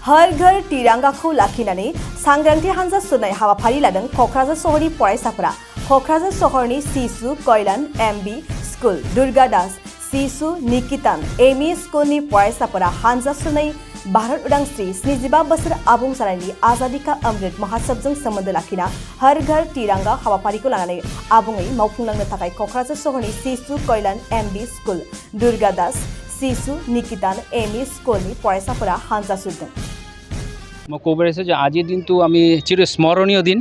हर घर तिरंगाखौ लाखिनानै सांग्रांथि हानजा सुनाय हाबाफारि लादों क'क्राझार सहरनि फरायसाफोरा। क'क्राझार सहरनि शिशु कोइलान M.V स्कुल, दुर्गादास शिशु निकितान M.E स्कुलनि फरायसाफोरा हानजा सुनाय भारत उदांस्रि 75 बोसोर आबुं जानायनि आजादी का अमृत महोत्सवजों सोमोन्दो लाखिना हर घर तिरंगा हाबाफारिखौ लानानै आबुङै मावफुंलांनो थाखाय क'क्राझार सहरनि शिशु कोइलान M.V स्कुल, दुर्गादास शिशु निकितान M.E स्कुलनि फरायसाफोरा हानजा सुरदों। मैं कब যে আজির দিন তো আমি চিরস্মরণীয় দিন।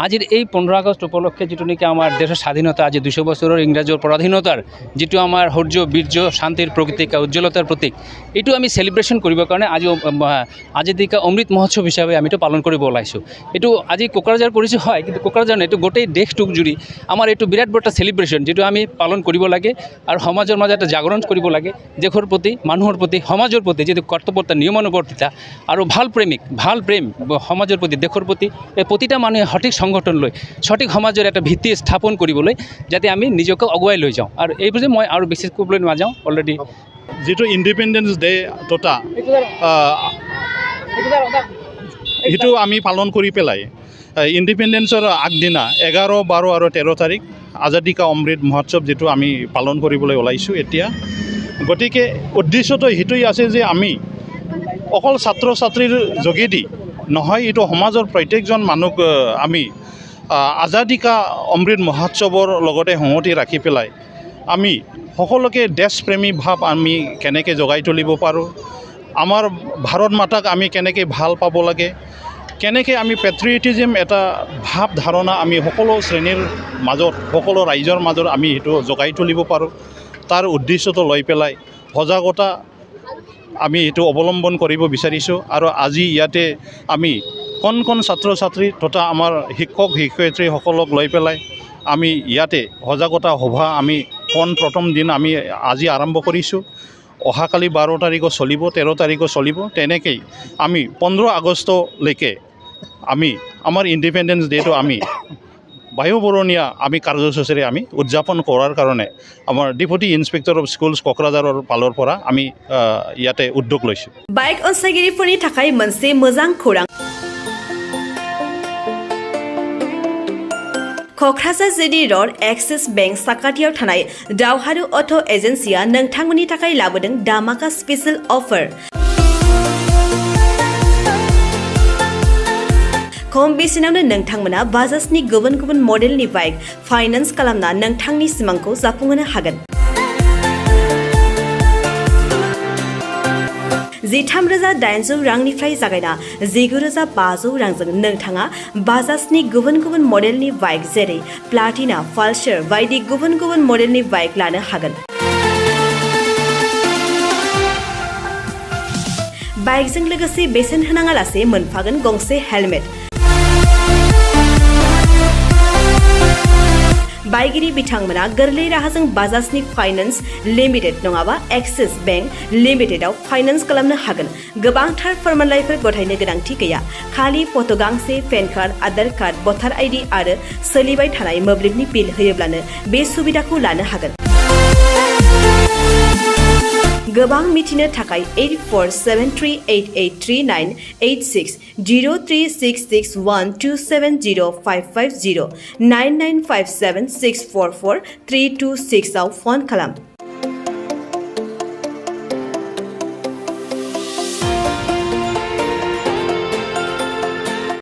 আজির এই 15 আগস্ট উপলক্ষে যেটো নাকি আমার দেশের স্বাধীনতা আজ 200 বছরের ইংৰেজৰ পৰাধীনতাৰ যেটো আমাৰ শৌৰ্য বীৰ্য শান্তিৰ প্ৰতীক উজ্জ্বলতাৰ প্ৰতীক এইটো আমি সেলিব্ৰেশন কৰিবৰ কাৰণে আজি আজাদীকা অমৃত মহোৎসৱ হিচাপে আমি তো পালন কৰিব ওলাইছো। এইটো আজি কোকৰাঝাৰ কৰিছো হয়, কিন্তু কোকৰাঝাৰ এইটো গোটেই দেশটোক জুৰি আমাৰ এইটো বিৰাট বড় সেলিব্ৰেশন যেটো আমি পালন কৰিব লাগে আৰু সমাজৰ মাজত এটা জাগৰণ কৰিব লাগে দেশৰ প্ৰতি মানুহৰ প্ৰতি সমাজৰ প্ৰতি যেটো কৰ্তব্যতা নিয়মানুৱৰ্তিতা আৰু ভাল প্ৰেম সমাজৰ প্ৰতি দেশৰ প্ৰতি এই প্ৰতিটা মানুহে সঠিক সংগঠন লৈ সঠিক সমাজৰ এটা ভিত্তি স্থাপন কৰিবলৈ যাতে আমি নিজকে আগুৱাই লৈ যাওঁ। আৰু এই বুজি মই আৰু বেছি ক'বলৈ নাযাওঁ। অলৰেডি যেটো ইণ্ডিপেণ্ডেন্স ডে তথা সেইটো আমি পালন কৰি পেলাই ইণ্ডিপেণ্ডেন্সৰ আগদিনা 11, 12 আৰু 13 তাৰিখ আজাদী কা অমৃত মহোৎসৱ যেটো আমি পালন কৰিবলৈ ওলাইছোঁ এতিয়া। গতিকে উদ্দেশ্যটো সেইটোই আছে যে আমি অকল ছাত্ৰ ছাত্ৰীৰ যোগেদি নহয়, এইটো সমাজৰ প্ৰত্যেকজন মানুহক আমি আজাদী কা অমৃত মহোৎসৱৰ লগতে সংগতি ৰাখি পেলাই আমি সকলোকে দেশপ্ৰেমী ভাৱ আমি কেনেকৈ জগাই তুলিব পাৰোঁ, আমাৰ ভাৰত মাতাক আমি কেনেকৈ ভাল পাব লাগে, কেনেকৈ আমি পেট্ৰিয়টিজম এটা ভাৱ ধাৰণা আমি সকলো শ্ৰেণীৰ মাজত সকলো ৰাইজৰ মাজত আমি সেইটো জগাই তুলিব পাৰোঁ, তাৰ উদ্দেশ্যটো লৈ পেলাই সজাগতা আমি এইটো অৱলম্বন কৰিব বিচাৰিছোঁ। আৰু আজি ইয়াতে আমি কণ ছাত্ৰ ছাত্ৰী তথা আমাৰ শিক্ষক শিক্ষয়িত্ৰীসকলক লৈ পেলাই আমি ইয়াতে সজাগতা সভা আমি প্ৰথম দিন আমি আজি আৰম্ভ কৰিছোঁ। অহাকালি 12 তাৰিখো চলিব, 13 তাৰিখো চলিব। তেনেকেই আমি 15 আগষ্টলৈকে আমি আমাৰ ইণ্ডিপেণ্ডেন্স ডেটো আমি বায়ুবৰণীয়া আমি কাৰ্যসূচীৰে আমি উদযাপন কৰাৰ কাৰণে আমাৰ ডেপুটি ইন্সপেক্টৰ অফ স্কুলছ কক্ৰাঝাৰৰ ফালৰ পৰা আমি ইয়াতে উদ্যোগ লৈছোঁ। বাইক অনसायगिरिफोरनि थाखाय मोनसे मोजां खौरां। क'क्राझार जिडी रड एक्सिस बेंक साखाथियाव थानाय दावहारु अट' एजेन्सिया नोंथांमोननि थाखाय लाबोदों दामाका स्पेशल अफार। खम बेसेनावनो नोंथांमोना बाजाजनि गुबुन गुबुन मडेलनि बाइक फाइनान्स खालामना नोंथांनि सिमांखौ जाफुंहोनो हागोन। 13,800 रांनिफ्राय जागायना 19,500 रांजों नोंथाङा बाजाजनि गुबुन गुबुन मडेलनि बाइक जेरै प्लाटिना, पालसार बायदि गुबुन गुबुन मडेलनि बाइक लानो हागोन। बाइकजों लोगोसे बेसेन होनाङालासे मोनफागोन गंसे हेलमेट। बाइगिरि बिथांमोना गोरलै राहाजों बाजाजनि फाइनान्स लिमिटेड नङाबा एक्सिस बेंक लिमिटेडआव फाइनान्स खालामनो हागोन। गोबांथार फोरमानलाइफोर गथायनो गोनांथि गैया, खालि फट' गांसे, पेन कार्ड, आधार कार्ड, भटार आइडि आरो सोलिबाय थानाय मोब्लिबनि बिल होयोब्लानो बे सुबिदाखौ लानो हागोन। गोबां मिथिनो थाखाय 8473883986 036612705550 9957644326 आव फन खालाम।